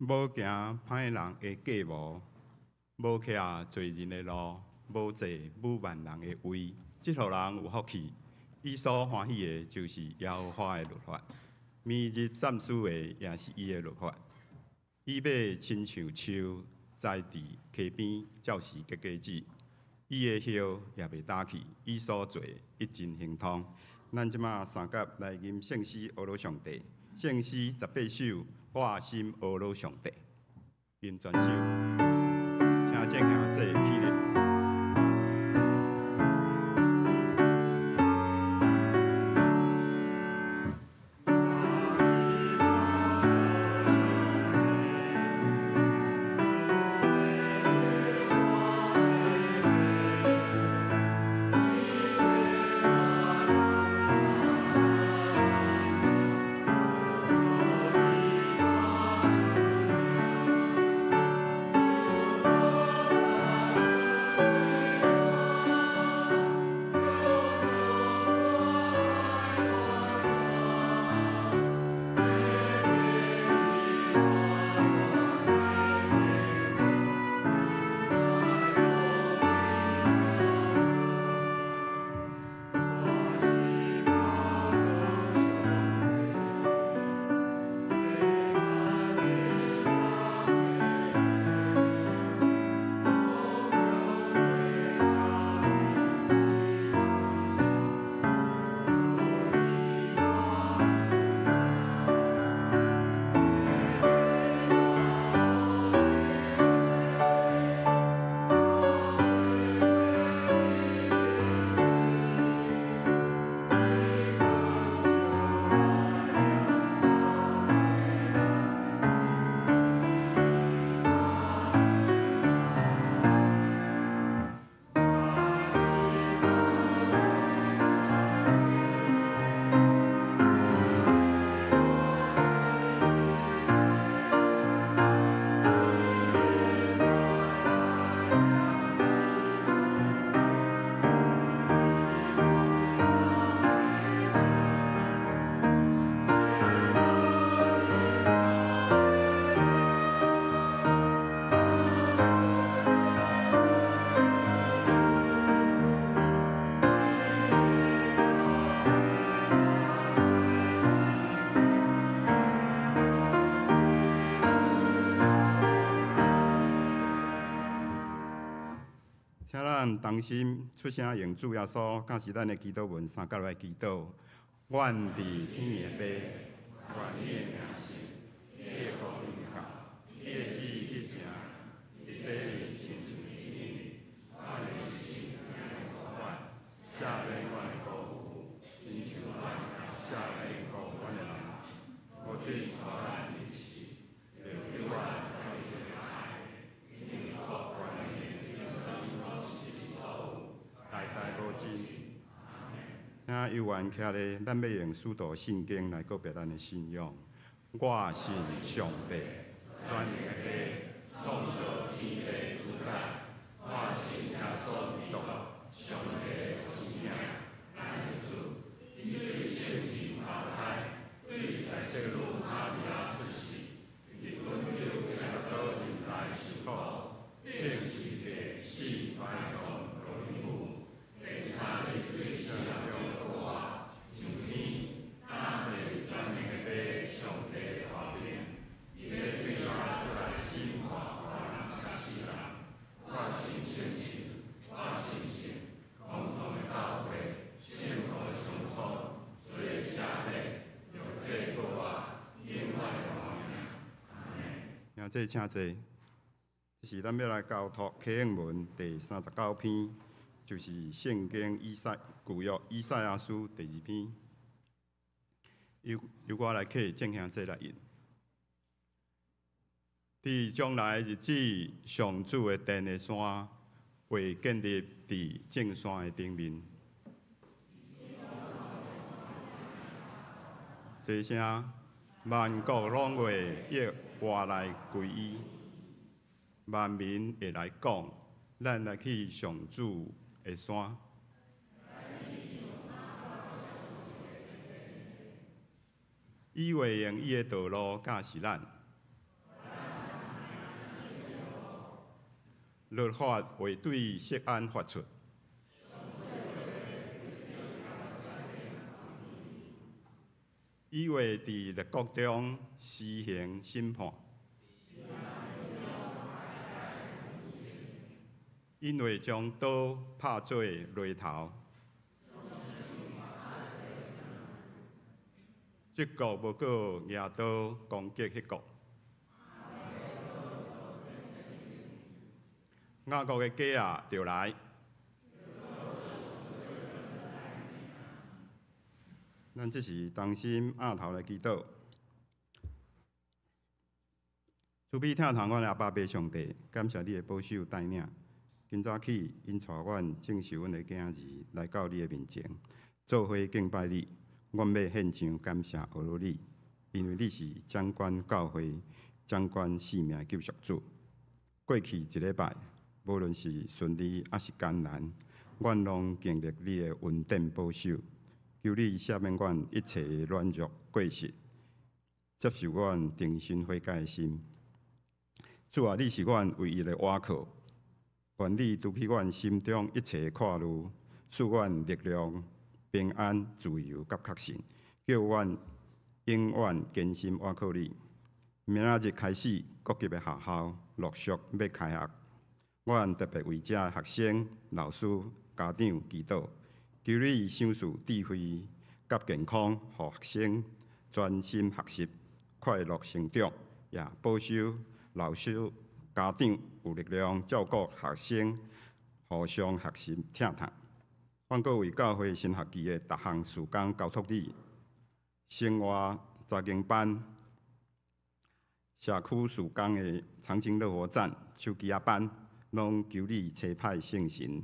无行歹人的计谋，无徛罪人的路，无坐侮慢人的位。这号人有福气，伊所欢喜的，就是耶和华的律法。眠日暂时的，也是伊的律法。伊要亲像树栽伫溪边，照时结果子。伊的叶也袂打去，伊所做一尽行通。咱即马三甲来吟圣诗阿罗上帝，圣诗18首，我心阿罗上帝。吟全首，请正兄做起立。请咱同心出声用主耶稣，甲是咱的祈祷文，三甲来祈祷。愿伫天的父，愿你的名圣，你的国临到，你的旨意去成，伫地里亲像天里。阮的日时免予阮，赦免阮的过犯，亲像阮也赦免过阮的人。我对带咱入去，就叫阮靠你的爱，因为国权的荣耀都是你所有，代代无尽。请有缘徛咧，咱要用使徒圣经来告别咱的信仰。我信上帝，全能的父，创造天地主宰。我信耶稣基督，上帝的生命，咱的主，伊对圣神胞胎，对在世路玛利亚出世，伫温柔基督徒人来受苦，顶是第4摆上落阴府，第3日对死人中活上天，担坐全能的父上帝的画面，伊要对我过来审判活人甲死人。我信圣神，我信神，共同的教会，圣父相通，罪赦免，肉体过活，永远的活命。阿门。兄弟请坐。这是咱要来交托启应文第39篇，就是圣经旧约以赛亚书第2篇。由我来启，正兄这来引。伫将来日子，上主的殿的山会建立伫正山的顶面。这声，万国拢会约活来归依。万民会来讲，咱来去上主的山。伊会用伊的道路教示咱，律法会对锡安发出。伊会伫列国中施行审判，因为将刀拍做犁头。这国无过举刀攻击迄国，雅各的家就来。咱这是当心额头的祈祷。慈悲疼痛阮的阿爸爸上帝，感谢你的保守带领。今早起，因带阮正受阮的囝儿来到你的面前，做伙敬拜你。阮要献上感谢俄罗你，因为你是掌管教会、掌管性命的救赎主。过去一礼拜，无论是顺利还是艰难，阮拢经历你的恩典保守。求你赦免阮一切的软弱过失，接受阮重新悔改的心。主啊，你是阮唯一的倚靠，愿你除去阮心中一切的看虑，赐阮力量、平安、自由甲确信，叫阮永远坚心倚靠你。明仔日开始，各级的学校陆续要开学，阮特别为遮学生、老师、家长祈祷。求你赏赐智慧甲健康，互学生专心学习、快乐成长，也保守老师、家长有力量照顾学生，互相学习疼痛。阮阁为教会新学期的逐项事工交托你，生活查经班、社区事工的长青乐活站、手机仔班，拢求你差派圣神，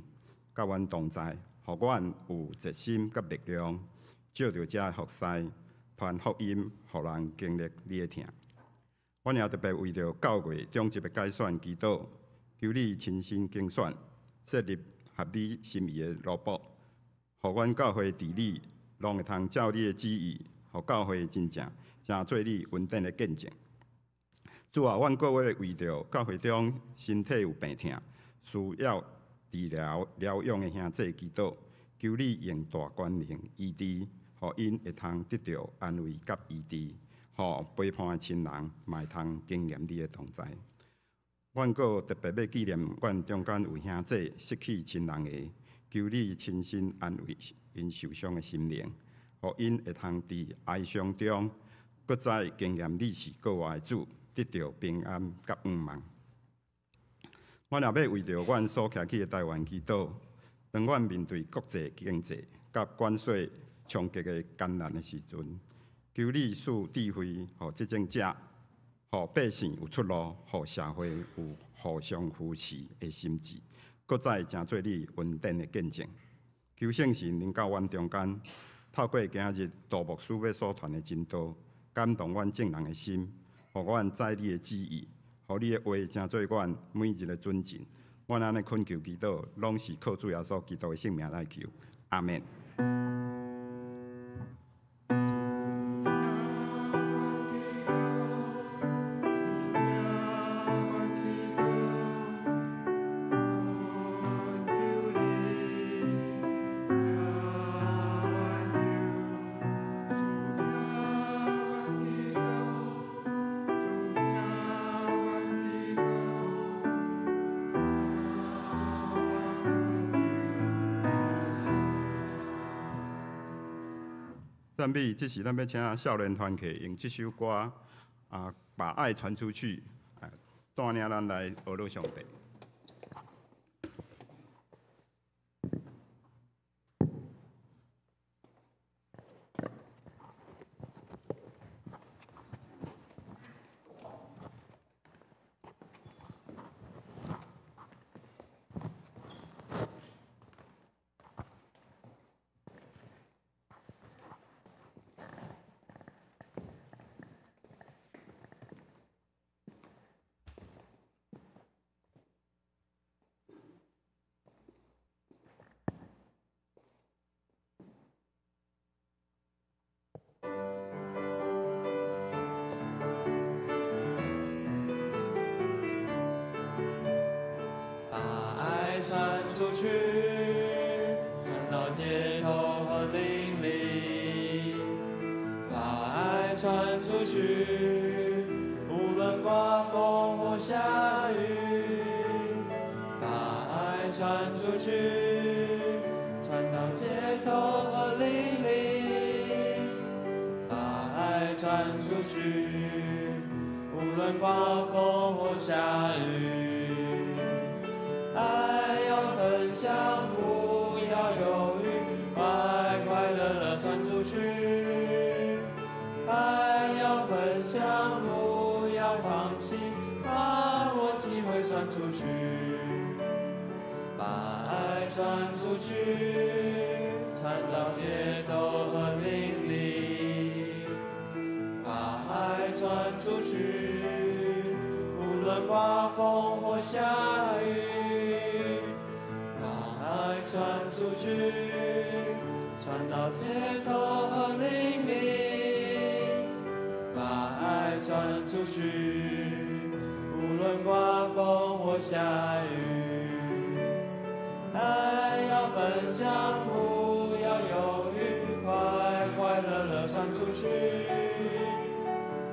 甲阮同在。互阮有决心甲力量，照着遮服侍，传福音，互人经历你的疼。阮也特别为着9月中级的改选祈祷，求你亲身竞选，设立合你心意的路谱，互阮教会治理，拢会通照你的旨意，互教会真正做你恩典的见证。主啊，阮各位为着教会中身体有病痛，需要治疗疗养的兄弟祈祷，求你用大权能医治，互因会通得到安慰甲医治，互陪伴的亲人嘛会通经验你的同在。阮阁特别要纪念阮中间有兄弟失去亲人的，求你亲身安慰因受伤的心灵，互因会通伫哀伤中，搁再经验你是国外的主，得到平安甲盼望。阮也要为着阮所徛起的台湾祈祷，当阮面对国际经济甲关税冲击的艰难的时阵，求你赐智慧，互执政者，互百姓有出路，互社会有互相扶持的心志，搁再成做你恩典的见证。求圣神临到阮中间，透过今日杜牧师要所传的真道，感动阮正人的心，互阮知你的旨意。互你的话成做阮每日的准绳，阮安尼恳求祈祷，拢是靠主耶稣基督的圣名来求，阿门。赞美，这是咱要请少年团体用这首歌把爱传出去，带领咱来学乐上帝。出去，传到街头和邻里，把爱传出去，无论刮风或下雨，把爱传出去，传到街头和邻里，把爱传出去，无论刮风或下雨。爱要分享，不要犹豫，快快乐乐传出去。爱要分享，不要放弃，把握机会传出去。把爱传出去，传到街头和邻里。把爱传出去，无论刮风或下雨。传出去，传到街头和邻里，把爱传出去，无论刮风或下雨。爱要分享，不要犹豫，快快乐乐传出去。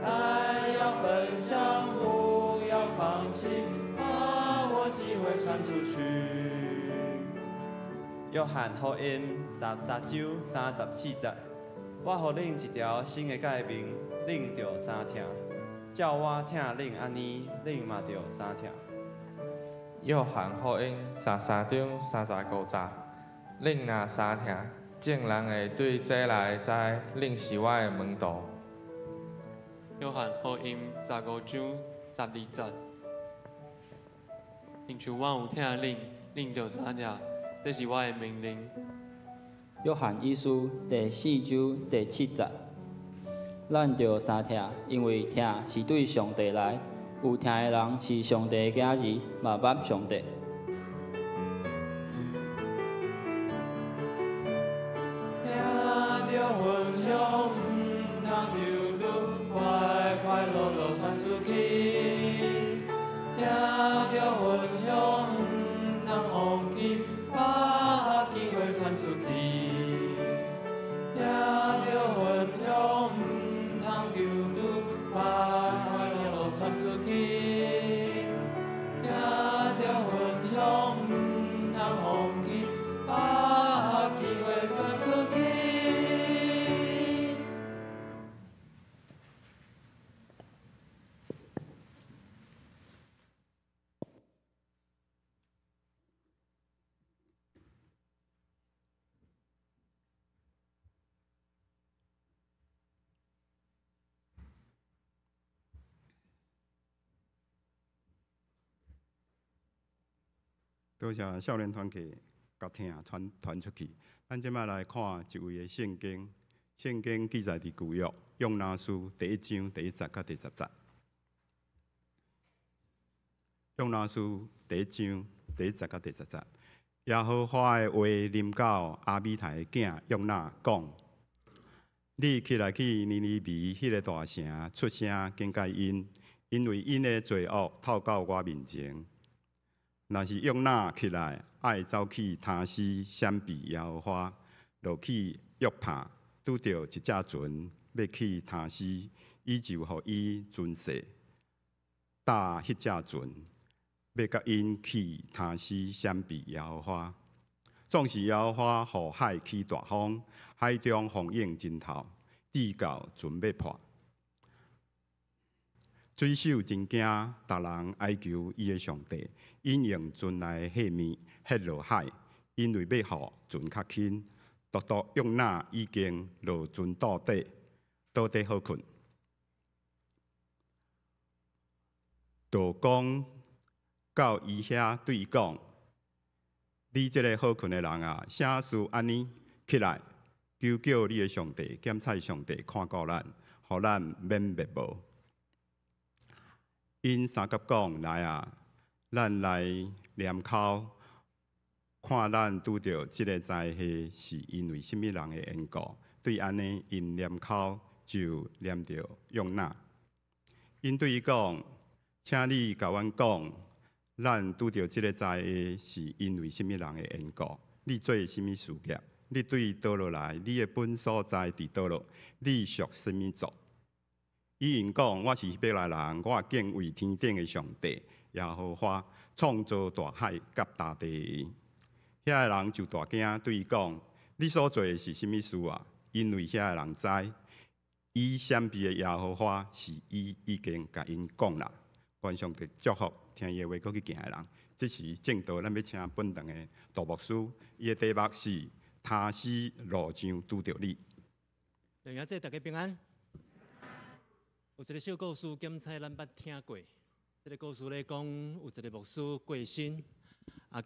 爱要分享，不要放弃，把握机会传出去。约翰福音13章34节，我予恁一条新的诫命，恁着三听。照我听恁安尼，恁嘛着三听。约翰福音13章35节，恁若三听，众人会对这来知，恁是我的门徒。约翰福音15章12节，亲像我有听恁，恁着三听。这是我的命令。约翰一书第4章第7节，咱着三听，因为听是对上帝来，有听的人是上帝的囝儿，嘛捌上帝。听着分享，唔通犹豫，快快乐乐传出去。听着分享，唔通忘记。把机会传出去，听着分享，唔通犹豫，快快乐乐传出去。听着分享，唔通忘记，把机会传出去。多谢少年团体甲听传出去。咱即摆来看一位的圣经，圣经记载伫旧约约拿书第1章第1节到第10节。约拿书第1章第1节到第10节。耶和华的话临到阿米台的囝约拿讲：你起来去尼尼微迄个大城出声警戒因，因为因的罪恶透到我面前。若是约拿起来，爱走去他施闪避耶和华，落去约帕，拄着一只船，要去他施，伊就互伊遵誓，搭迄只船，要甲因去他施闪避耶和华。总是耶和华互海起大风，海中风涌真透，直到船要破。水手真惊，逐人哀求伊的上帝，因用船内的细面ฮ็落海，因为要互船较轻。独独约拿已经落船倒底好困。就讲到伊遐对伊讲：你这个好困的人啊，啥事安尼起来，求叫你的上帝检察上帝看顾咱，互咱免灭亡。因三甲讲来啊，咱来念口，看咱拄着即个灾害是因为甚物人的缘故。对安尼，因念口就念着约拿。因对伊讲：请你甲阮讲，咱拄着即个灾的是因为什么人的缘故？你做什么事业？你对倒落来？你的本所在伫倒落？你属什么族？伊因讲：我是希伯来人，我敬畏天顶的上帝，耶和华创造大海甲大地。遐个人就大惊，对伊讲：你所做的是什么事啊？因为遐个人知，伊闪避的耶和华是伊已经甲因讲啦。愿上帝祝福听伊的话，搁去行的人。这是正道，咱要请本堂的大牧师，伊的题目是“他死路上拄着你”。弟兄姊妹，大家平安。有一个小故事，检测咱捌听过。这个故事咧讲，有一个牧师过身，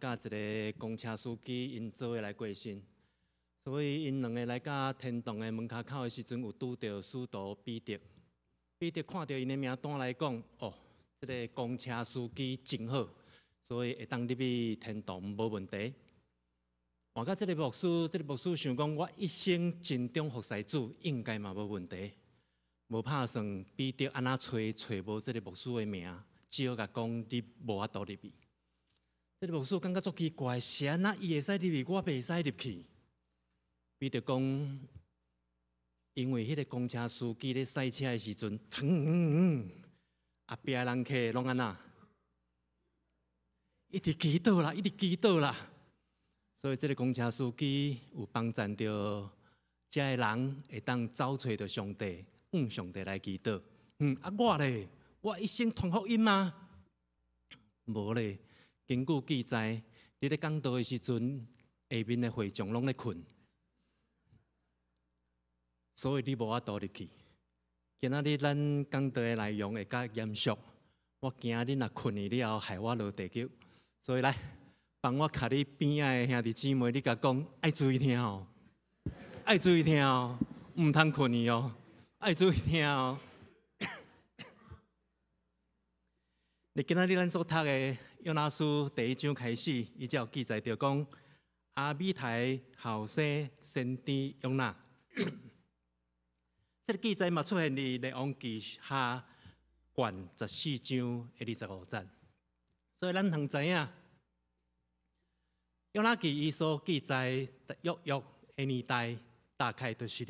甲一个公车司机因做伙来过身，所以因两个来到天堂的门口的时阵，有拄到使徒彼得。彼得看到因的名单来讲，哦，这个公车司机真好，所以会当入去天堂无问题。换到这个牧师想讲，我一生尽忠服侍主，应该嘛无问题。无拍算彼得安那找无这个牧师的名，只好甲讲你无法度入去。这个牧师感觉足奇怪，是安那伊会使入去，我袂使入去。彼得讲，因为迄个公车司机咧赛车的时阵，后壁人客拢安那，一直祈祷啦，一直祈祷啦。所以这个公车司机有帮助着这个人会当找找着上帝。上帝来祈祷。我咧，我一生传福音吗？无咧。根据记载，你咧讲道的时阵，下面的会众拢咧困，所以你无法度入去。今仔日咱讲道的内容会较严肃，我惊你若困去了后害我落地狱，所以来帮我卡你边仔的兄弟姊妹，你甲讲爱注意听哦，爱注意听哦，唔通困去哦。爱注意听哦！你今仔日咱所读的《约拿书》第1章开始，伊才有记载着讲阿米台后生先知约拿。这个记载嘛出现伫《列王记下》卷14章的25节，所以咱通知影，约拿记伊所记载约的年代，大概就是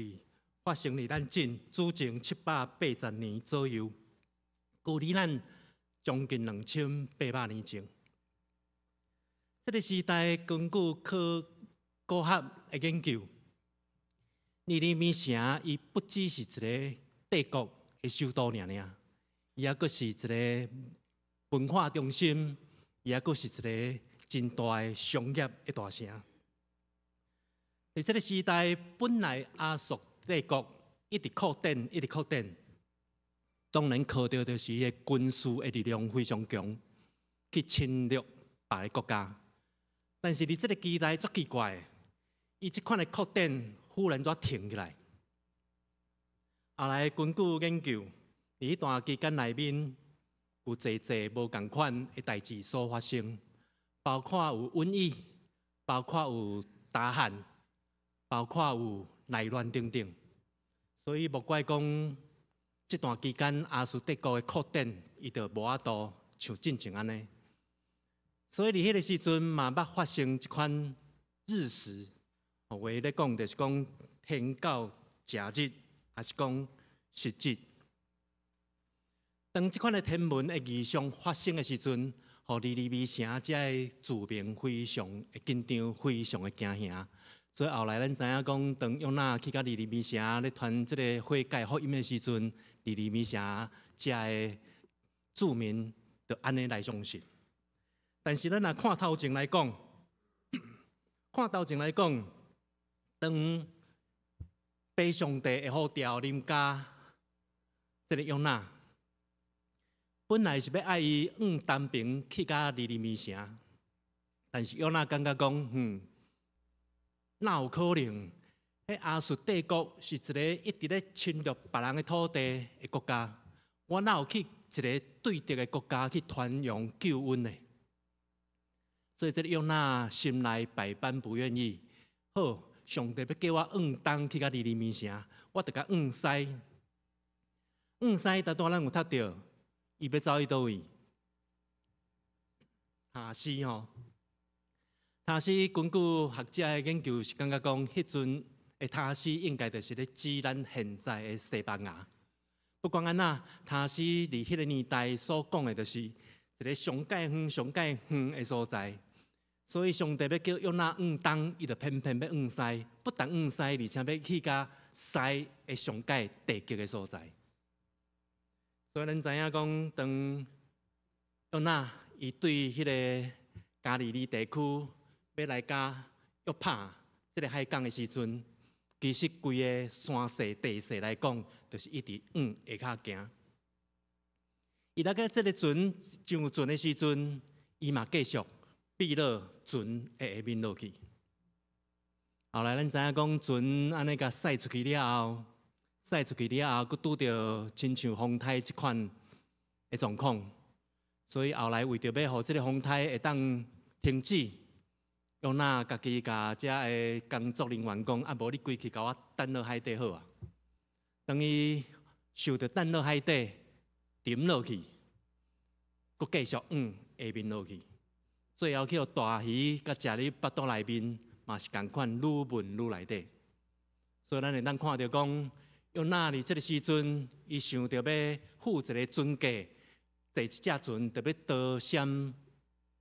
发生伫咱晋主前780年左右，距离咱将近2800年前。这个时代根据考古学的研究，尼尼微城伊不只是一个帝国的首都尔，伊还阁是一个文化中心，伊还阁是一个真大的商业的大城。在这个时代，本来亚述帝国一直扩展，一直扩展，当然靠着就是伊个军事的力量非常强，去侵略别个国家。但是伫这个时代足奇怪，伊即款的扩展忽然怎停起来？后来根据研究，伫迄段期间内面，有济无共款的代志所发生，包括有瘟疫，包括有大旱，包括有内乱等等。所以莫怪讲，这段期间亚述帝国的扩展，伊就无法度像进前安尼。所以伫迄个时阵嘛，捌发生一款日食，话咧讲就是讲天教假日，还是讲实日。当即款的天文的异象发生的时阵，互尼尼微城这个住民非常的紧张，非常的惊吓。所以后来咱知影讲，当约拿去到尼尼微城咧传即个悔改福音的时阵，尼尼微城遮个住民就安尼来相信。但是咱若看头前来讲，当被上帝的呼召临家，即个约拿本来是要爱伊单凭去到尼尼微城，但是约拿感觉讲，哪有可能？迄亚述帝国是一个一直咧侵略别人的土地的国家，我哪有去一个对敌的国家去传扬救恩呢？所以这个约拿心内百般不愿意。好，上帝要叫我东去到尼尼微城，我就甲西。西，大多咱有读到，伊要走去倒位？塔斯吼，塔斯根据学者的研究是感觉讲，迄阵的塔斯应该就是咧指咱现在的西班牙。不管安怎，塔斯伫迄个年代所讲的，就是一个上界远、上界远的所在。所以上帝要叫约拿往东，伊就偏偏要往西，不但往西，而且要去甲西的上界地极的所在。所以咱知影讲，当约拿伊对迄个加利利地区要来甲约帕即个海港的时阵，其实规个山势地势来讲，就是一直往下骹行。伊来到即个船上船的时阵，伊嘛继续避落船的下面落去。后来咱知影讲，船安尼甲驶出去了后，佫拄着亲像风台即款的状况，所以后来为着要互即个风台会当停止，约拿家己甲遮的工作人员讲：啊，无你归去甲我等落海底好啊。当伊受着等落海底沉落去，佫继续往下面落去。最后去大鱼甲食入腹肚内面，嘛是共款愈问愈内底。所以咱会当看到讲，约拿伫即个时阵，伊想着要付一个船价，坐一只船，特别逃闪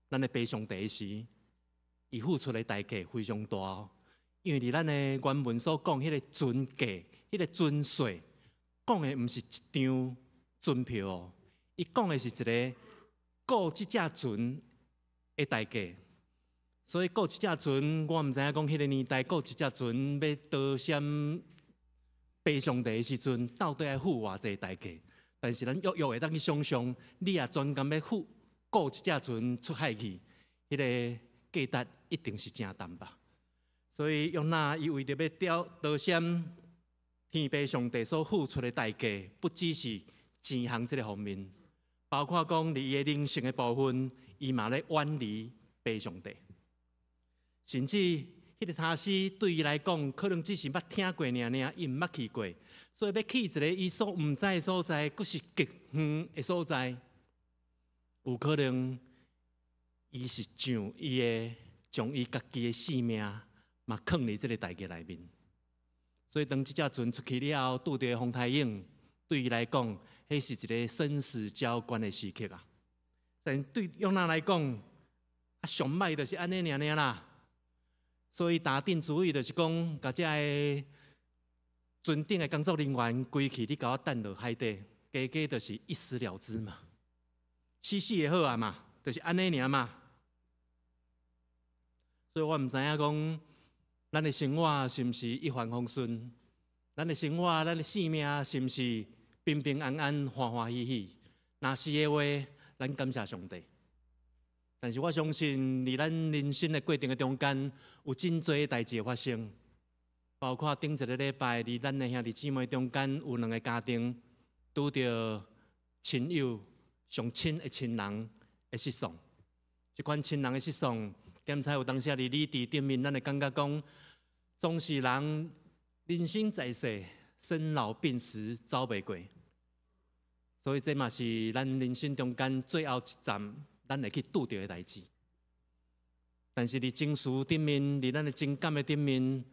咱的北上帝时，伊付出的代价非常大。因为伫咱的原文所讲，迄个船价、迄个船税，讲的毋是一张船票哦，伊讲的是一个雇即只船的代价。所以雇一只船，我毋知影讲迄个年代雇一只船要逃闪北上帝的时阵，到底要付偌济代价？但是咱约会当去想象，你也专工要雇一只船出海去，迄个价值一定是真重吧？所以约拿伊为着要逃闪天父上帝所付出的代价，不只是钱项这个方面，包括讲伫伊的人生的部分，伊嘛咧远离父上帝。甚至迄个塔斯对伊来讲，可能只是捌听过尔，伊毋捌去过，所以要去一个伊所毋知的所在，佫是极远的所在，有可能伊是将伊家己的性命嘛放伫即个代价内面。所以当即只船出去了后，拄着风台影，对伊来讲，迄是一个生死交关的时刻啊。但对约拿来讲，上歹就是安尼尔啦。所以打定主意，就是讲，甲遮个船顶的工作人员归去，你甲我等落海底，加加就是一死了之嘛，死死也好啊嘛，就是安尼尔嘛。所以我毋知影讲，咱的生活是毋是一帆风顺？咱的生活，咱的性命是毋是平平安安、欢欢喜喜？若是的话，咱感谢上帝。但是我相信，伫咱人生的过程的中间，有真侪代志发生，包括顶一个礼拜，伫咱的兄弟姊妹中间，有2个家庭拄着亲友上亲的亲人的失丧。即款亲人的失丧，检查有当时伫理智顶面，咱会感觉讲，总是人人生在世，生老病死走袂过，所以这嘛是咱人生中间最后一站。咱会去拄到的代志，但是伫情绪顶面，伫咱的情感的顶面，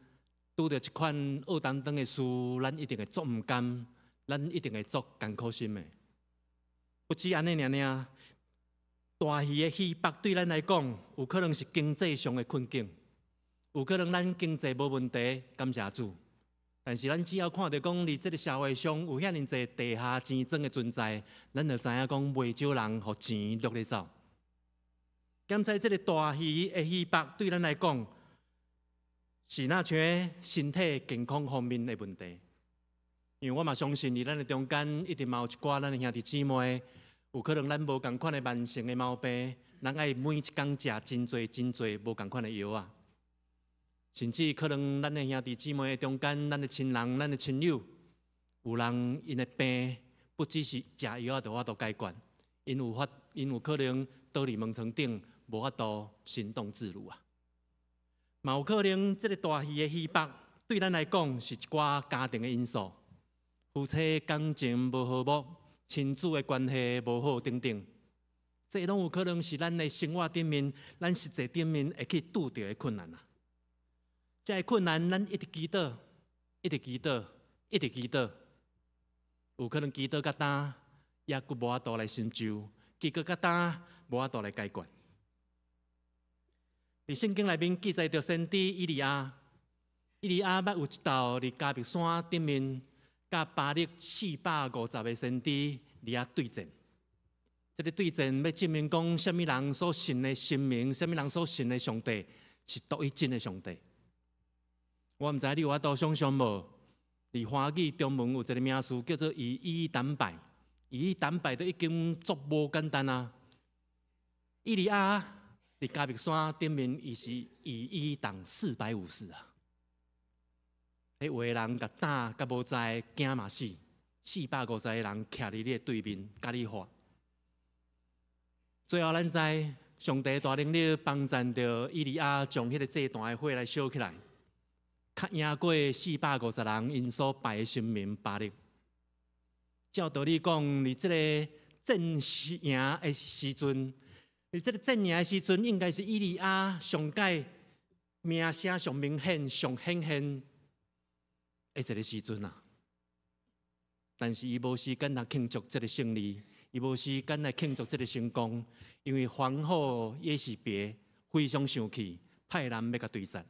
拄到一款恶当当的事，咱一定会做毋甘，咱一定会做艰苦心的。不止安尼尔，大鱼的鱼腹对咱来讲，有可能是经济上的困境，有可能咱经济无问题，感谢主。但是咱只要看到讲，伫这个社会上有遐尼侪地下钱庄的存在，咱就知影讲，袂少人互钱掠咧走。检查这个大鱼的鱼腹对咱来讲，是那像身体健康方面的问题。因为我嘛相信，伫咱的中间一定嘛有一寡咱的兄弟姊妹，有可能咱无共款的慢性的毛病，咱爱每一工食真侪无共款的药啊。甚至可能咱的兄弟姊妹的中间，咱的亲人、咱的亲友，有人因的病不只是食药就法度解决，因有可能倒伫门床顶。无法度行动自如啊！嘛有可能，这个大鱼的鱼腹对咱来讲是一寡家庭的因素，夫妻感情无和睦，亲子的关系无好等等，这拢有可能是咱的生活顶面、咱实际顶面会去拄到的困难啊。这个困难，咱一直祈祷，一直祈祷，一直祈祷，有可能祈祷到呾，也佫无法度来成就，祈祷到呾，无法度来解决。伫圣经内面记载着先知以利亚，以利亚捌有一道伫迦密山顶面，甲巴力450个先知伫遐对战。这个对战要证明讲，什么人所信的神明，什么人所信的上帝是独一真的上帝。我毋知你有法度想象无？伫华语中文有一个名词叫做以一单百，以一单百都已经足无简单啊！以利亚伫迦密山顶面，伊是以一当450啊！迄有的人甲打，甲无知惊嘛死，450个人徛伫你的对面，甲你活。最后，咱知上帝大能力帮助着以利亚，将迄个祭坛的火来烧起来，较赢过450人因所拜的神明巴力。照道理讲，伫这个战赢的时阵，伫这个战赢的时阵，应该是以利亚上届名声上明显、上显现的一个时阵啊。但是伊无时间来庆祝这个胜利。伊无时间来庆祝这个成功，因为皇后耶洗别非常生气，派人要甲对杀。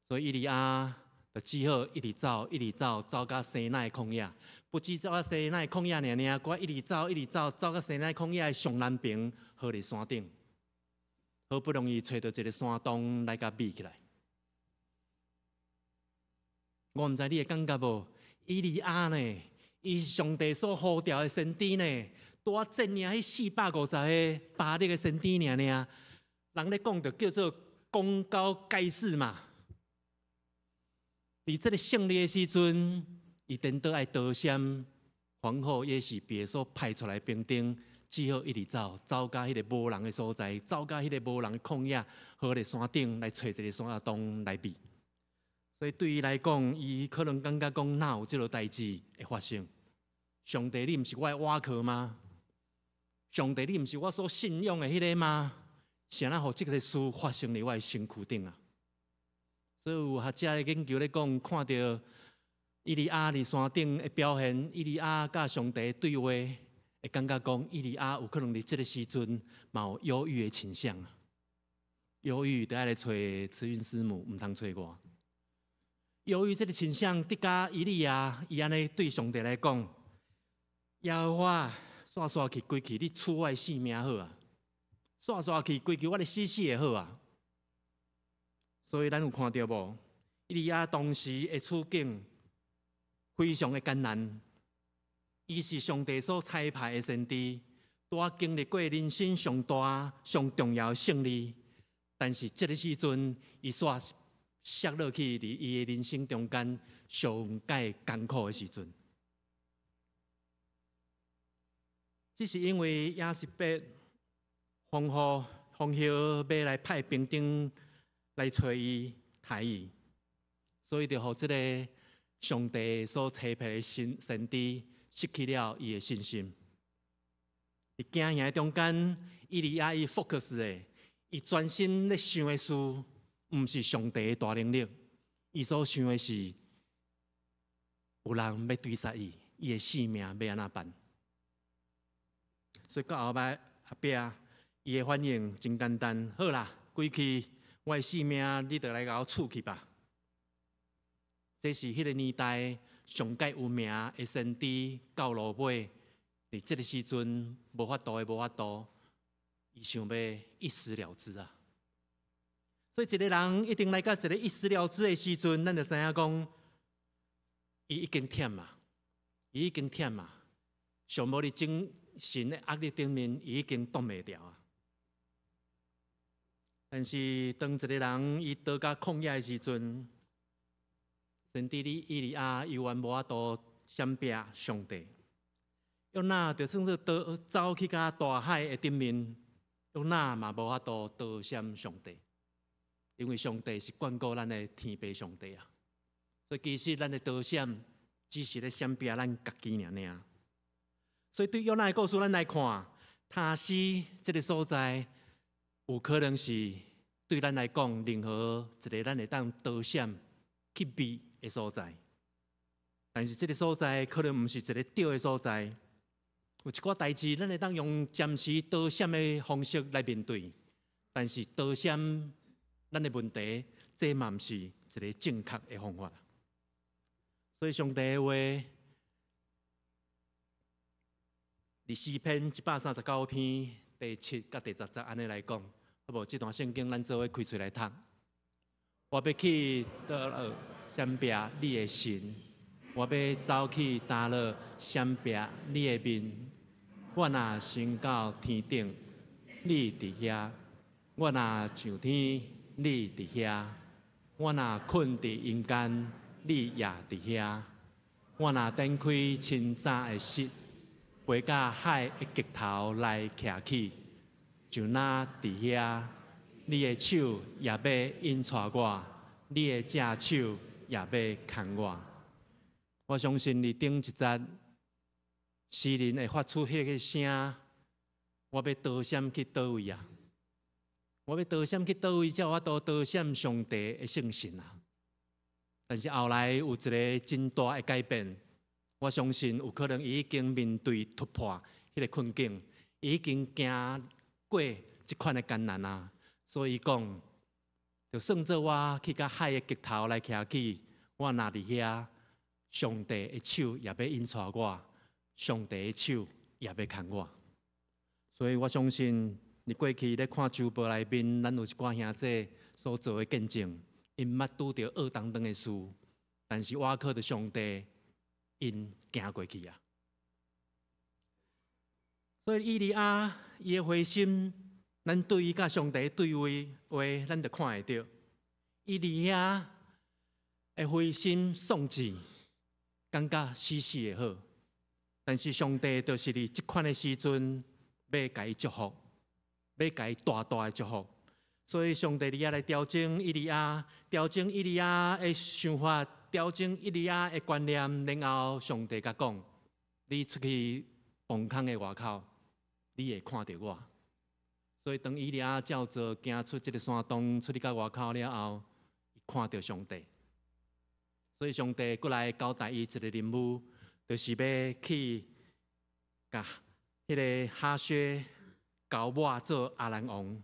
所以以利亚就只好一直走，一直走，走到西奈旷野。不止走到西奈旷野尔，佮一直走，一直走，走到西奈旷野的上南边，好伫山顶。好不容易找到一个山洞来甲闭起来。我毋知你会感觉无？以利亚呢？伊是上帝所呼召的先知呢，多战赢迄450个巴力的先知尔，人咧讲着叫做功高盖世嘛。伫这个胜利的时阵，伊颠倒爱逃闪皇后耶洗别所派出来兵丁，只好一直走，走到迄个无人的所在，走到迄个无人的旷野，好伫山顶来找一个山洞来避。所以对伊来讲，伊可能感觉讲哪有这落代志会发生？上帝，你毋是我的倚靠吗？上帝，你毋是我所信仰的迄个吗？谁人互这个事发生伫我的身躯顶啊？所以有学者的研究咧讲，看到以利亚伫山顶的表现，以利亚甲上帝对话，会感觉讲以利亚有可能伫这个时阵嘛有忧郁的倾向啊。忧郁得爱来找慈云师母，毋通找我。忧郁这个倾向，伫甲以利亚，伊安尼对上帝来讲。耶和华，刷刷去归去，你处我的性命好啊！刷刷去归去，我的死也好啊！所以咱有看到无？以利亚当时的处境非常的艰难。伊是上帝所差派的先知，拄经历过人生上大、上重要的胜利，但是这个时阵，伊煞摔落去伫伊的人生中间上界艰苦的时阵。只是因为亚实伯皇后要来派兵丁来找伊、杀伊，所以就互这个上帝所差派的先知失去了伊的信心。伫惊赢中间，以利亚伊 focus 的，伊专心咧想的事，毋是上帝的大能力，伊所想的是有人要对杀伊，伊的性命要安怎办？所以到后摆后壁，伊的反应真简单，好啦，归去我的性命，你就来甲我处去吧。这是迄个年代上界有名的先知到落尾，伫这个时阵无法度的无法度，伊想要一死了之啊。所以一个人一定来到一个一死了之的时阵，咱就知影讲，伊已经忝啊，伊已经忝啊，上无伫精神的压力顶面，伊已经挡袂牢啊。但是当一个人伊倒到旷野的时阵，先知以利亚犹原无法度闪避上帝，约拿就算是走去到大海的顶面，约拿嘛无法度逃闪上帝，因为上帝是管顾咱的天父上帝啊。所以其实咱的逃闪只是咧闪避咱家己尔。所以对约拿的故事，咱来看，塔西这个所在，有可能是对咱来讲，任何一个咱会当倒闪去避的所在。但是这个所在可能毋是一个对的所在，有一寡代志，咱会当用暂时倒闪的方式来面对。但是倒闪咱的问题，这嘛毋是一个正确的方法。所以上帝的话，伫诗篇139篇第7甲第10节安尼来讲，好无？这段圣经咱做伙开出来读。我要去倒落闪避你的神，我要走去打落闪避你的面。我若升到天顶，你伫遐；我若上天，你伫遐；我若困伫阴间，你也伫遐；我若展开清早的室，飞到海的极头来徛起，就那伫遐，你的手也要引带我，你的正手也要牵我。我相信你顶一节，诗人会发出迄个声，我要逃闪去倒位啊？我要逃闪去倒位，才有法度逃闪上帝的圣神啊！但是后来有一个真大的改变，我相信有可能伊已经面对突破迄个困境，已经行过这款的艰难啊！所以讲，就算做我去到海的极头来徛起，我若伫遐，上帝的手也要引带我，上帝的手也要牵我。所以我相信，你过去咧看周报内面，咱有一寡兄弟所做的见证。因捌拄着恶当当的事，但是我靠着上帝，因行过去啊。所以以利亚伊的灰心，咱对伊甲上帝对话，咱就看会到。以利亚的灰心丧志，感觉死死的好，但是上帝就是伫即款的时阵，要甲伊祝福，要甲伊大大的祝福。所以上帝来调整以利亚，调整以利亚的想法，调整以利亚的观念，然后上帝甲讲：你出去崩坑的外口，你会看到我。所以当以利亚照做行出这个山洞，出去到外口了后，伊看到上帝。所以上帝过来交代伊一个任务，就是要去甲迄个哈薛交我做阿兰王。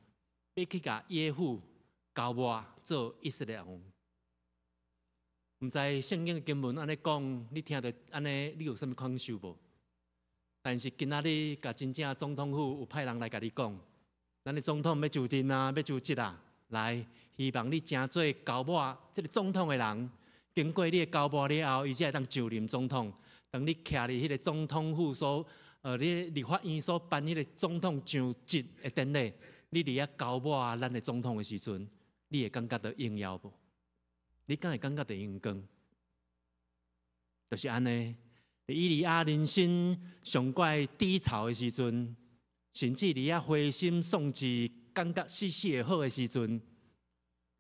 要去甲耶户交我做以色列王，毋知圣经经文安尼讲，你听到安尼，你有啥物感受无？但是今仔日甲真正总统府有派人来甲你讲，咱的总统要就任啊，要就职啊，来，希望你真做交我这个总统的人，经过你的交我了后，伊才会当就任总统。当你徛伫迄个总统府所，你立法院所办迄个总统上职的典礼。你伫遐交我咱的总统的时阵，你会感觉到荣耀无？你敢会感觉到荣光？就是安尼。以利亚人生上怪低潮的时阵，甚至伫遐灰心丧志、感觉死死的好的时阵，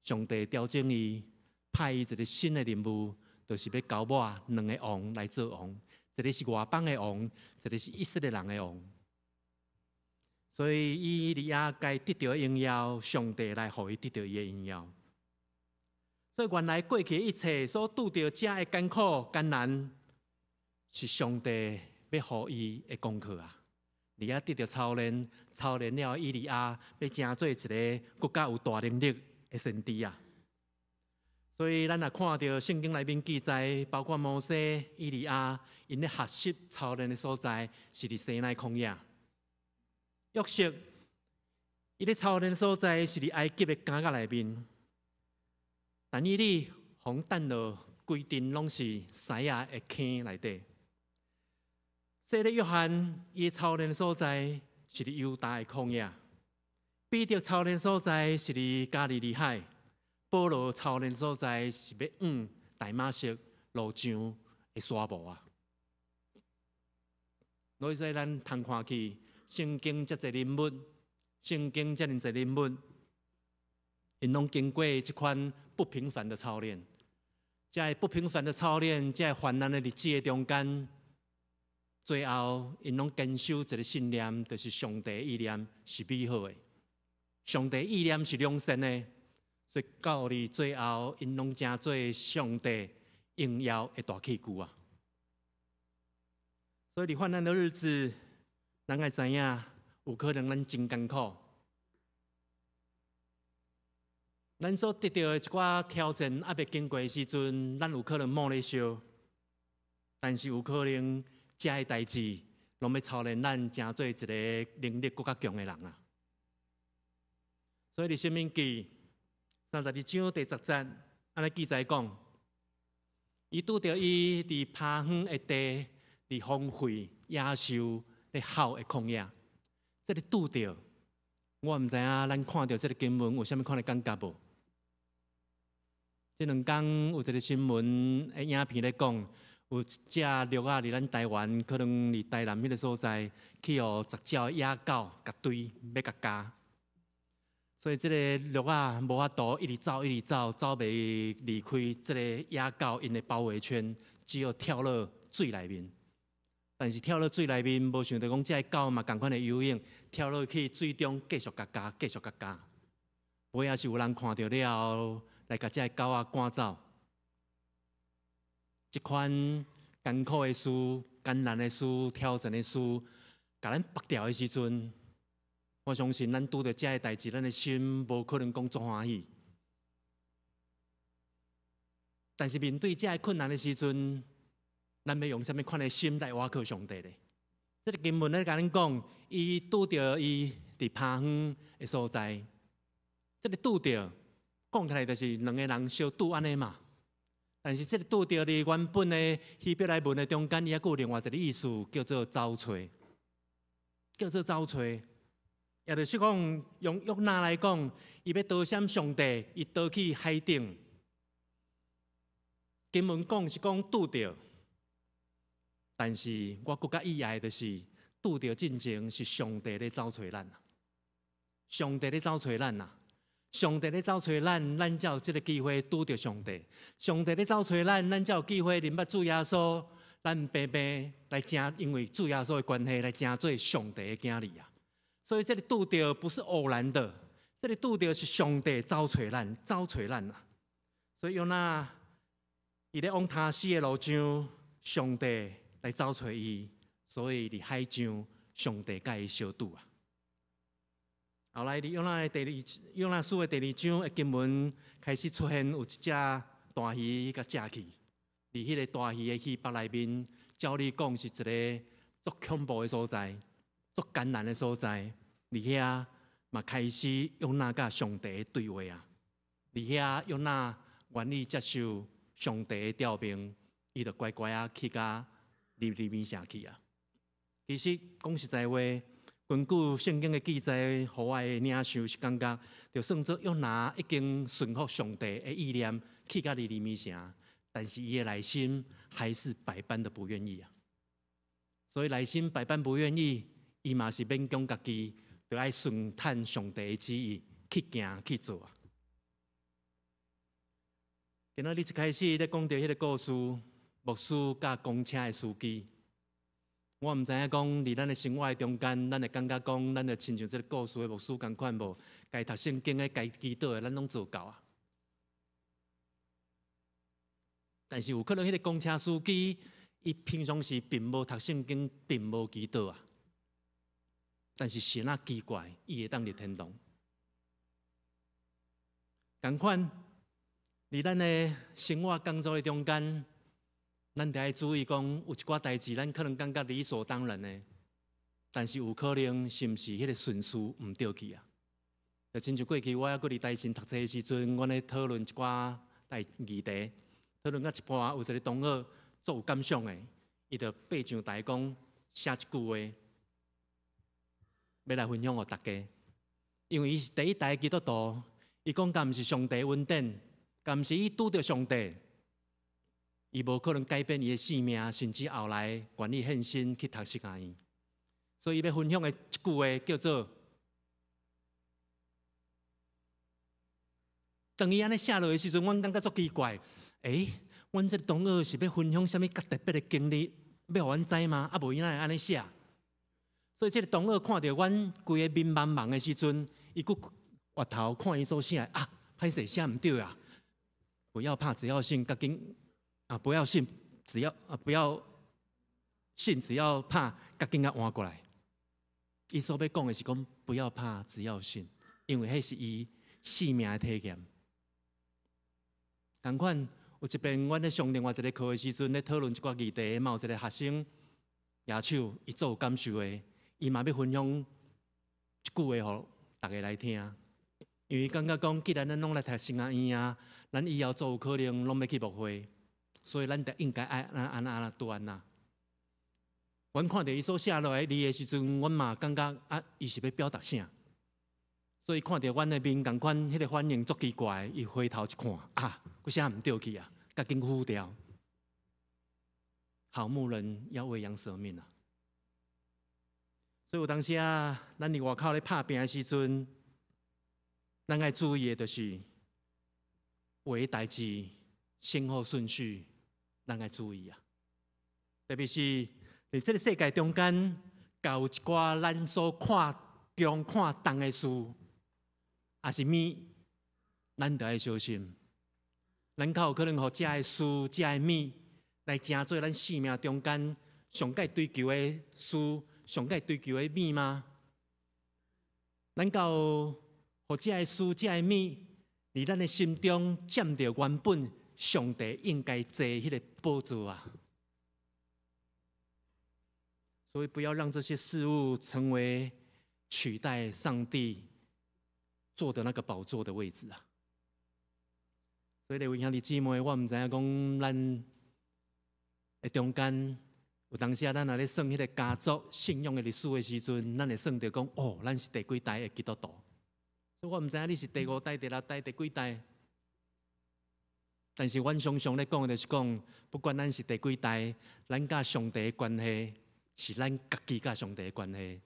上帝调整伊，派伊一个新的任务，就是要交我两个王来做王，一个是外邦的王，一个是以色列人的王。所以，以利亚该得到荣耀，上帝来予伊得到伊的荣耀。所以，原来过去一切所拄到遮的艰苦艰难，是上帝要予伊的功课啊！利亚得到操练，操练了以利亚要成做一个更加有大能力的先知啊！所以，咱也看到圣经内面记载，包括摩西、以利亚，因咧学习操练的所在是伫西奈曠野。约瑟，伊咧操练所在是伫埃及的监狱内面，但以理互等落规定拢是西亚的坑内底。洗礼约翰伊操练所在是伫犹大的旷野，彼得操练所在是伫加利利海，保罗操练所在是要往大马色路上的沙漠啊。所以说，咱通看去。圣经遮侪人物，圣经遮尔侪人物，因拢经过这款不平凡的操练。在不平凡的操练，在患难的日子的中间，最后因拢坚守一个信念，就是上帝意念是美好的，上帝意念是良善的，所以到你最后，因拢成做上帝荣耀的大器具啊！所以伫患难的日子，咱爱知影，有可能咱真艰苦，咱所得到的一寡挑战还未经过的时阵，咱有可能摸咧烧，但是有可能遮的代志，拢要操练咱成做一个能力更较强的人啊！所以伫《申命记》32章第10节，安尼记载讲，伊拄着伊伫趴远的地，伫荒废野兽咧吼的旷野，这个拄着，我毋知影咱看到这个经文有啥物款的感觉无？这两天有一个新闻的影片咧讲，有一只鹿仔伫咱台湾，可能伫台南迄个所在，去互10只野狗甲追，要甲咬。所以这个鹿仔无法度一直走，一直走，走袂离开这个野狗因的包围圈，只好跳落水内面。但是跳落水内面，无想到讲这狗嘛共款的游泳，跳落去水中继续甲咬，继续甲咬。尾也是有人看到了后，来甲这狗仔赶走。这款艰苦的事、艰难的事、挑战的事，甲咱拔掉的时阵。我相信咱拄着遮个代志，咱的心无可能讲足欢喜。但是面对遮个困难的时阵，咱要用什么款的心来倚靠上帝呢？这个经文咧甲咱讲，伊拄着伊伫趴远的所在，这个拄着讲起来就是两个人相拄安尼嘛。但是这个拄着伫原本的希伯来文的中间，伊还有另外一个意思，叫做找找，叫做找找。也就是讲，用约拿来讲，伊要逃闪上帝，伊逃去海顶。经文讲是讲拄着，但是我更加意外的是，拄着进前是上帝咧找找咱，上帝咧找找咱呐，上帝咧找找咱，咱才有这个机会拄着上帝。上帝咧找找咱，咱才有机会认捌主耶稣，咱平平来成，因为主耶稣的关系来成做上帝的囝儿啊。所以这里拄着不是偶然的，这里拄着是上帝找找咱，找找咱啊！所以约拿伊咧往他死的路上，上帝来找找伊，所以伫海上，上帝甲伊相拄啊。后来伫约拿书的第2章的经文开始出现有一只大鱼甲食去，伫迄个大鱼的鱼腹内面，照理讲是一个足恐怖的所在。足艰难的所在，伫遐嘛开始约拿甲上帝的对话啊！伫遐约拿愿意接受上帝的调兵，伊就乖乖啊去甲尼尼微城去啊。其实讲实在话，根据圣经的记载，互我的领受是感觉，就算做约拿已经顺服上帝的意念，去甲尼尼微城，但是伊的内心还是百般的不愿意啊。所以内心百般不愿意。伊嘛是勉强家己，就爱顺探上帝的旨意去行去做啊。今仔日一开始咧讲到迄个故事，牧师甲公车的司机，我毋知影讲伫咱的生活中间，咱会感觉讲，咱就亲像即个故事的牧师共款无？该读圣经的、该祈祷的，咱拢做到啊。但是有可能迄个公车司机，伊平常时并无读圣经，并无祈祷啊。但是神啊奇怪，伊会当入天堂。同款，伫咱的生活工作的中间，咱得爱注意讲，有一寡代志，咱可能感觉理所当然的，但是有可能是毋是迄个顺序毋对去啊？就亲像过去我还搁伫台新读册的时阵，阮咧讨论一寡议题，讨论到一半，有一个同学足有感想的，伊就爬上台讲写一句话。要来分享给大家，因为伊是第一代基督徒，伊讲敢毋是上帝恩典，敢毋是伊拄着上帝，伊无可能改变伊的性命，甚至后来愿意献身去读圣经。所以伊要分享的一句话叫做：当伊安尼写落的时阵，阮感觉足奇怪，阮这同学是要分享什么较特别的经历？要互阮知吗？啊，无伊哪会安尼写？所以这个同学看到阮规个面茫茫的时阵，伊佫回头看伊所写啊，歹势写毋对啊！不要怕，只要信，赶紧啊！不要信，只要不要信，只要怕，赶紧啊换过来。伊所要讲的是讲，不要怕，只要信，因为迄是伊生命的体验。同款，有一遍，阮咧上另外一个课的时阵，咧讨论一寡议题，嘛有一个学生举手，伊做有感受的，伊嘛要分享一句话，互大家来听。因为感觉讲，既然咱拢来读圣学院啊，咱以后做有可能拢要去牧会，所以咱得应该爱安拄安那。阮看到伊所写落来字的时阵，阮嘛感觉啊，伊是要表达啥？所以看到阮的面共款，迄个反应足奇怪。伊回头一看，啊，佫写毋对去啊，赶紧糊掉。好牧人要为羊舍命啊！所以有当时啊，咱伫外口咧拍拼的时阵，咱爱注意的就是有诶代志先后顺序，咱爱注意啊。特别是伫这个世界中间，有一寡咱所看重看重的事，也是物，咱得爱小心。咱较有可能互遮的事、遮的物来成做咱生命中间上该追求的事、上该追求的物吗？咱有互遮的事、遮的物，伫咱的心中占着原本上帝应该坐迄个宝座啊！所以不要让这些事物成为取代上帝坐的那个宝座的位置啊！所以，各位兄弟姊妹，我唔知影讲咱的中间有当时啊，咱若咧算迄个家族信仰的历史的时阵，咱会算到讲哦，咱是第几代的基督徒。所以我唔知影你是第5代、第6代、第几代。但是，阮常常咧讲的就是讲，不管咱是第几代，咱甲上帝的关系是咱家己甲上帝的关系。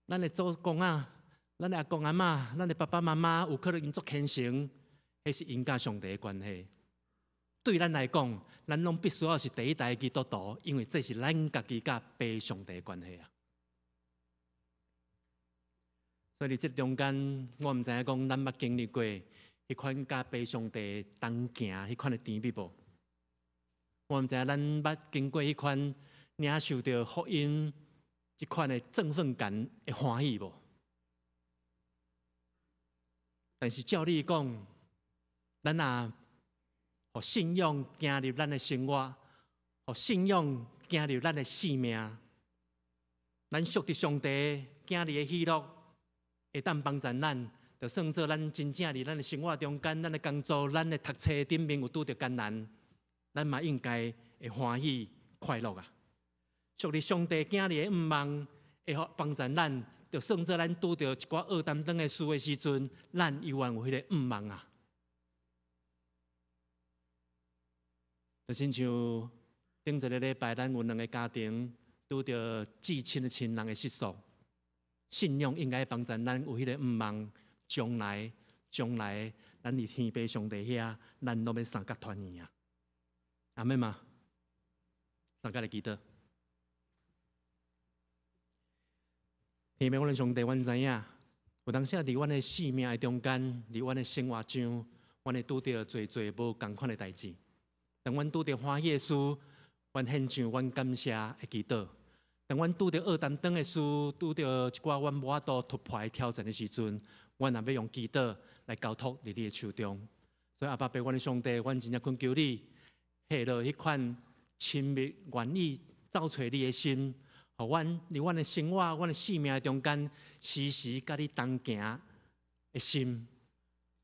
咱的祖公啊，咱的阿公阿嬷，咱的爸爸妈妈，有可能因做虔诚，迄是因甲上帝的关系。对咱来讲，咱拢必须要是第一代的基督徒，因为这是咱家己甲爸上帝的关系啊。所以伫这中间，我唔知影讲咱捌经历过迄款甲爸上帝同行迄款的甜蜜无？我唔知影咱捌经过迄款领受到福音即款的振奋感的欢喜无？但是照你讲，咱若互信仰行入咱的生活，互信仰行入咱的生命，咱属伫上帝行入的喜乐，会当帮助咱，就算做咱真正伫咱的生活中间，咱的工作、咱的读册顶面有拄着艰难，咱嘛应该会欢喜快乐啊！属伫上帝行入的毋望，会帮助咱，就算做咱拄着一寡恶担当的事的时阵，咱永远有迄个毋望啊！就亲像顶一个礼拜，咱有2个家庭拄着至亲的亲人的失丧，信仰应该帮助咱有迄个毋望，将来咱伫天父上帝遐，咱都要三角团圆啊！阿妹嘛，三角来祈祷。天父，阮的上帝，阮知影，有当时啊，伫阮的生命的中间，伫阮的生活上，阮会拄着侪无共款的代志。当阮拄着欢喜的事，阮献上阮感谢的祈祷；当阮拄着恶担当的事，拄着一寡阮无法度突破的挑战的时阵，阮也要用祈祷来交托伫你的手中。所以阿爸爸，阮的上帝，阮真正恳求你，下落迄款亲密、愿意找找你的心，互阮伫阮的生活、阮的生命中间，时时甲你同行的心，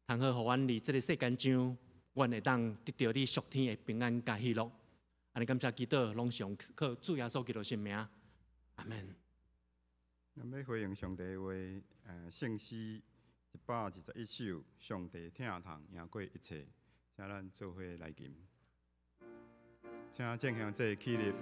通好互阮伫这个世间上。阮会当得到你属天的平安甲喜乐，安尼感谢祈祷，拢上靠主耶稣基督圣名，阿门。咱要回应上帝的话，圣诗121首，上帝听堂赢过一切，请咱做伙来吟，请正向这起立。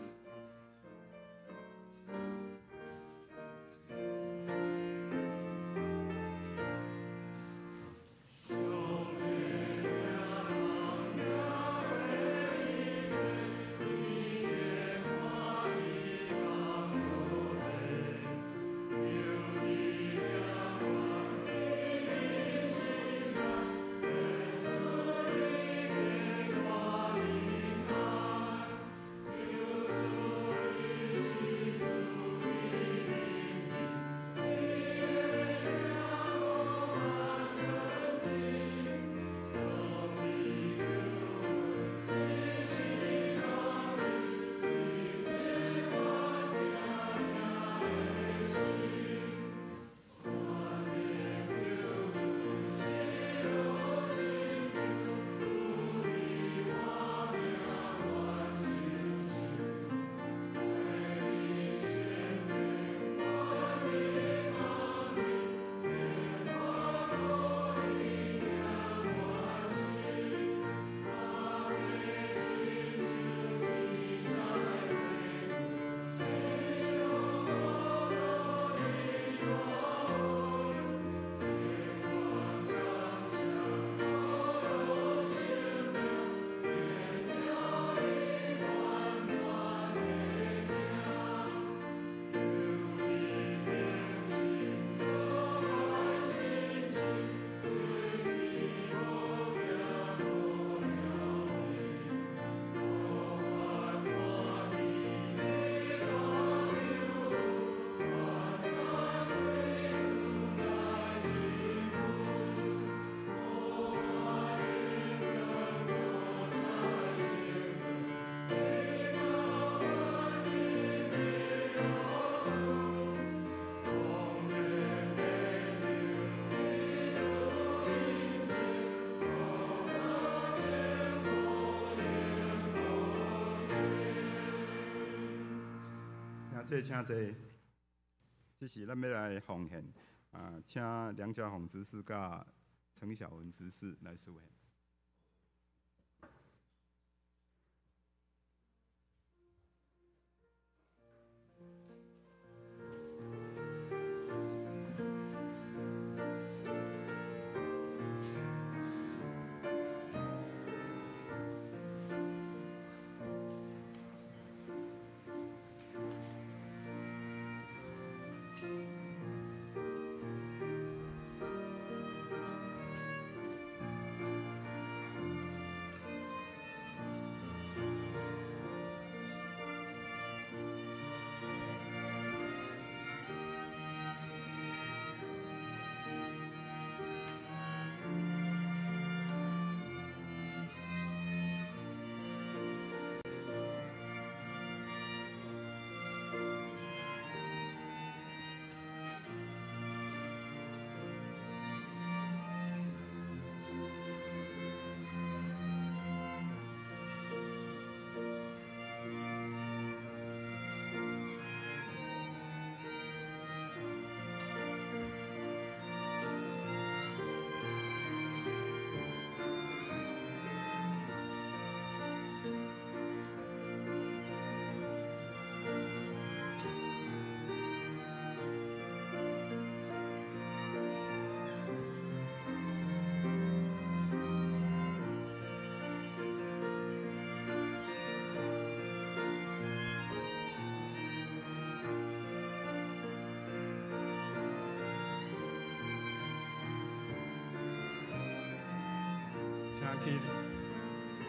这请坐，这是咱要来奉献请梁家宏执事甲陈小文执事来书献。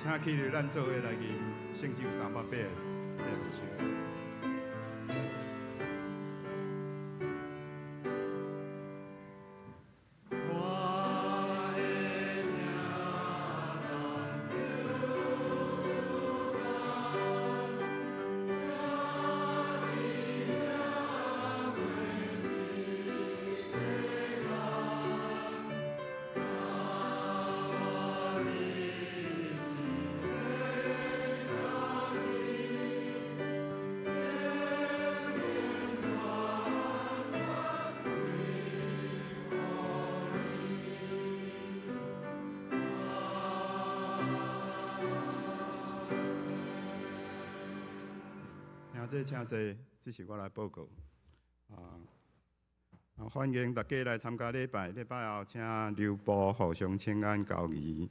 请起立，咱做伙来念圣诗300遍的回唱。请坐，这是我来报告。欢迎大家来参加礼拜，礼拜后请留步互相请安交谊。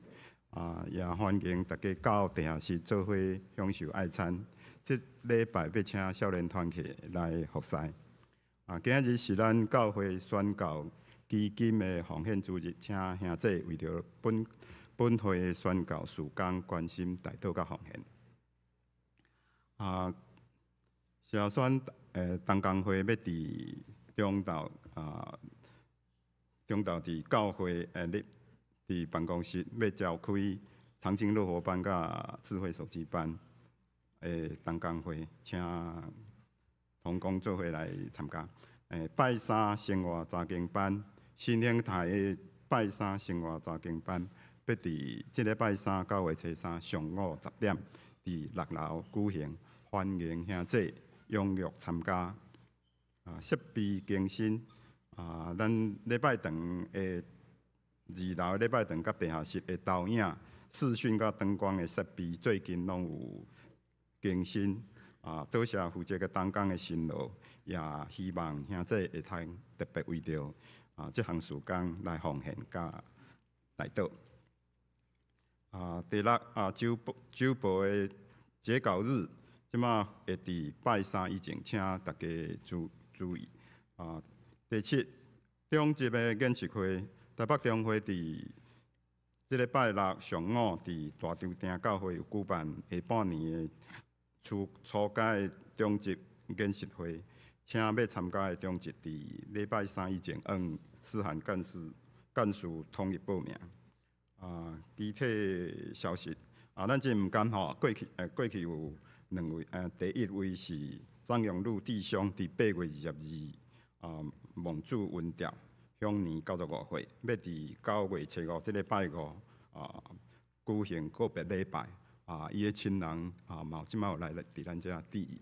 也欢迎大家到地下室做伙享受爱餐。这礼拜要请少年团体来服侍。今日是咱教会宣告基金的奉献主日，请兄弟为着本会的宣告事工关心大道甲奉献。社选同工会要伫中昼伫教会伫办公室要召开长青乐活班甲智慧手机班同工会，请同工做伙来参加。拜三生活查经班，新兴台的拜三生活查经班要伫即个拜三9月初3上午10点伫6楼举行，欢迎兄弟踊跃参加。设备更新，咱礼拜堂的2楼礼拜堂甲地下室的投影、视讯甲灯光的设备最近拢有更新。多谢负责个同工的辛劳，也希望兄弟会通特别为着这项事工来奉献甲来到。第6周报的截稿日，即马会伫拜三以前，请大家注意。第7中级的演习会，台北中会伫即个拜6上午伫大场町教会有举办下半年的初阶的中级演习会，请要参加的中级伫礼拜3以前，思涵干事统一报名。具体消息咱这毋甘吼，过去有2位，第1位是张永禄弟兄，伫8月22蒙主温调，享年95岁，要伫9月初5即个拜5举行告别礼拜。伊的亲人嘛，即摆有来伫咱遮致意。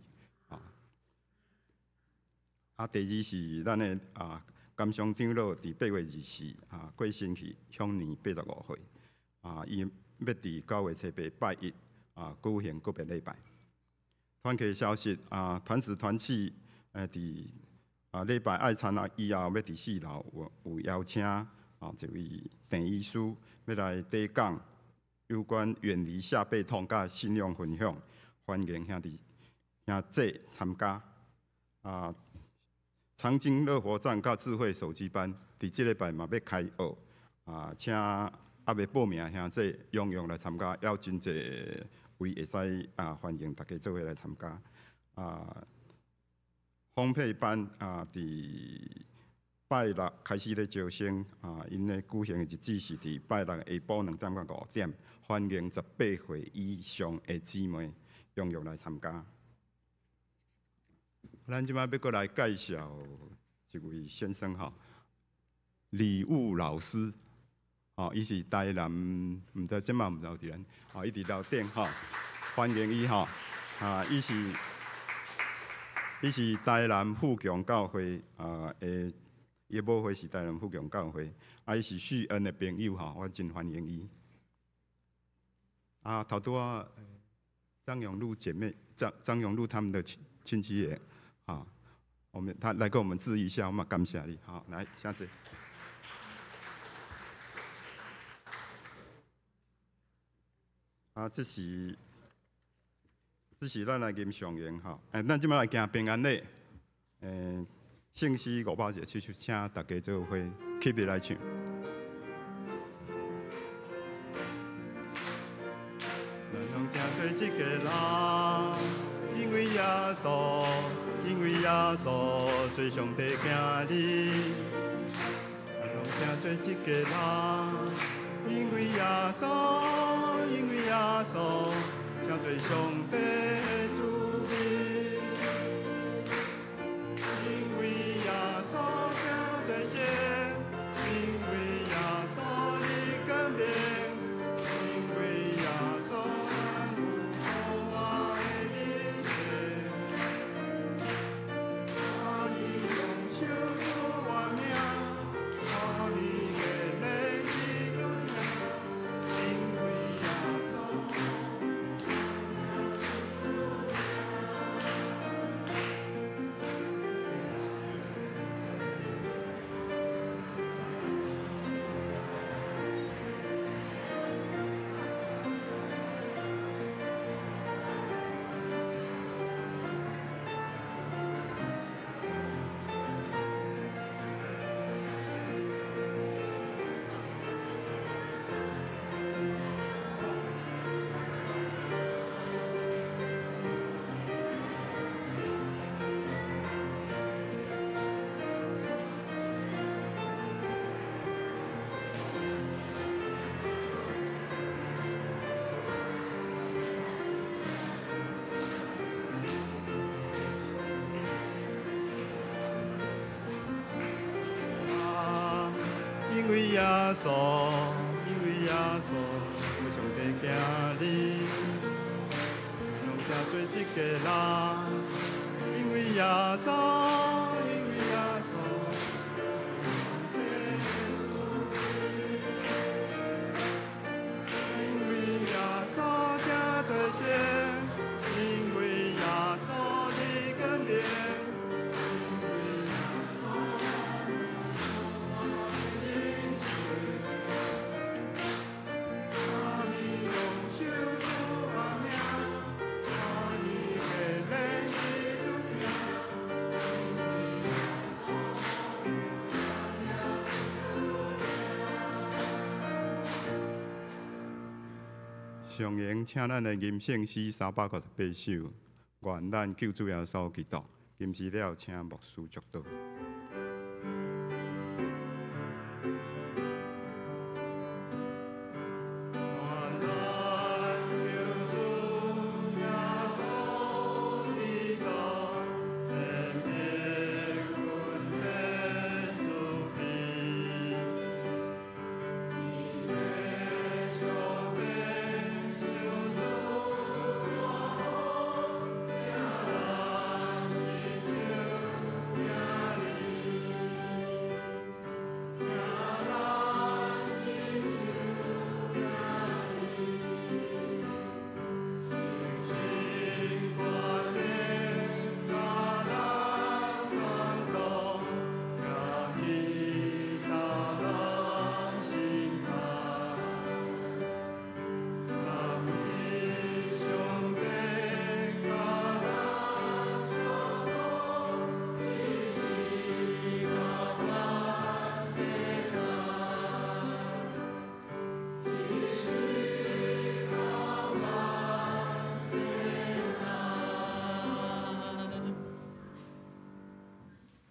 第二是咱的甘祥长老伫8月24过身去，享年85岁。伊要伫9月初8拜一举行告别礼拜。团契消息团时团契伫礼拜爱餐以后，要伫4楼有邀请一位陈医师要来底讲有关远离下背痛甲信仰分享，欢迎兄弟兄姐参加。长经乐活站甲智慧手机班伫即礼拜嘛要开学，请未报名的兄姐踊跃来参加，还有真侪位会使欢迎大家做伙来参加。烘焙班伫拜六开始咧招生，因咧举行的日子是伫拜六下晡2点到5点，欢迎18岁以上的姊妹踊跃来参加。咱即摆要过来介绍一位先生李武老师，伊是台南，毋知即摆毋知有伫咱，伊伫楼顶欢迎伊伊是台南富强教会伊母会是台南富强教会，伊是旭恩的朋友我真欢迎伊。头拄张永禄姐妹，张永禄他们的亲戚也。他来跟我们致意一下，我们感谢你。好，来，下次。这是咱来吟上言咱即摆来行平安礼，圣诗500节，请大家做伙起立来唱。咱拢正做一个人，因为耶稣。因为耶稣做上帝囝儿，咱拢正做一个人。因为耶稣，因为耶稣，正做上帝的子民。因为耶稣正做神，因为耶稣你更变，因为耶稣咱有无我的理解。因为耶稣，因为耶稣，我上帝囝儿，拢正做一个人。因为耶稣，因为耶稣，因为耶稣正做神，因为耶稣你更变。上言，请咱的吟圣诗358首，愿咱救主耶稣基督。吟诗了，请牧师祝祷。Yeah.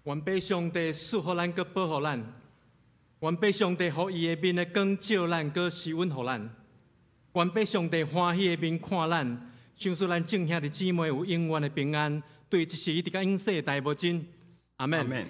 愿拜上帝赐福咱，佮保护咱；愿拜上帝，互伊的面的光照咱，佮施恩互咱；愿拜上帝欢喜的面看咱，想说咱众兄弟姊妹有永远的平安，对一时直到永世大无尽。阿门。阿门。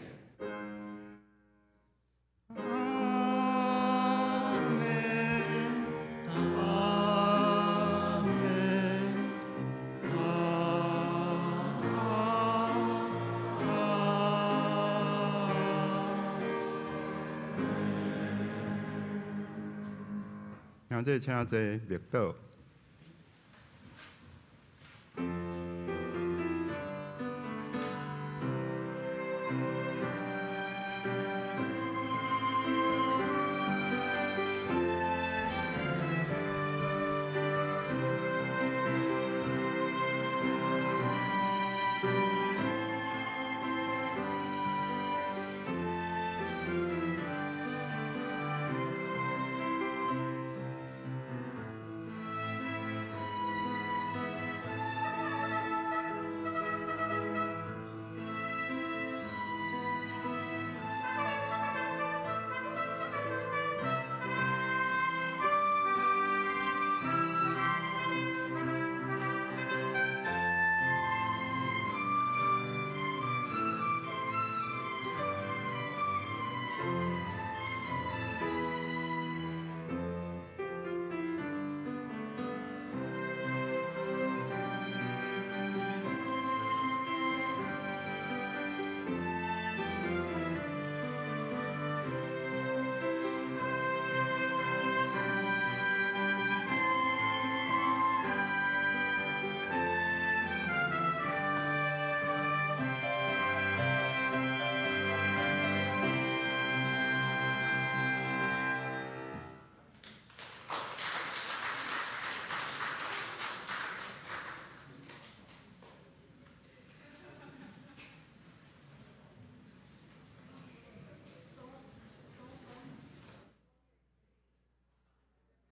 现在请坐，默祷。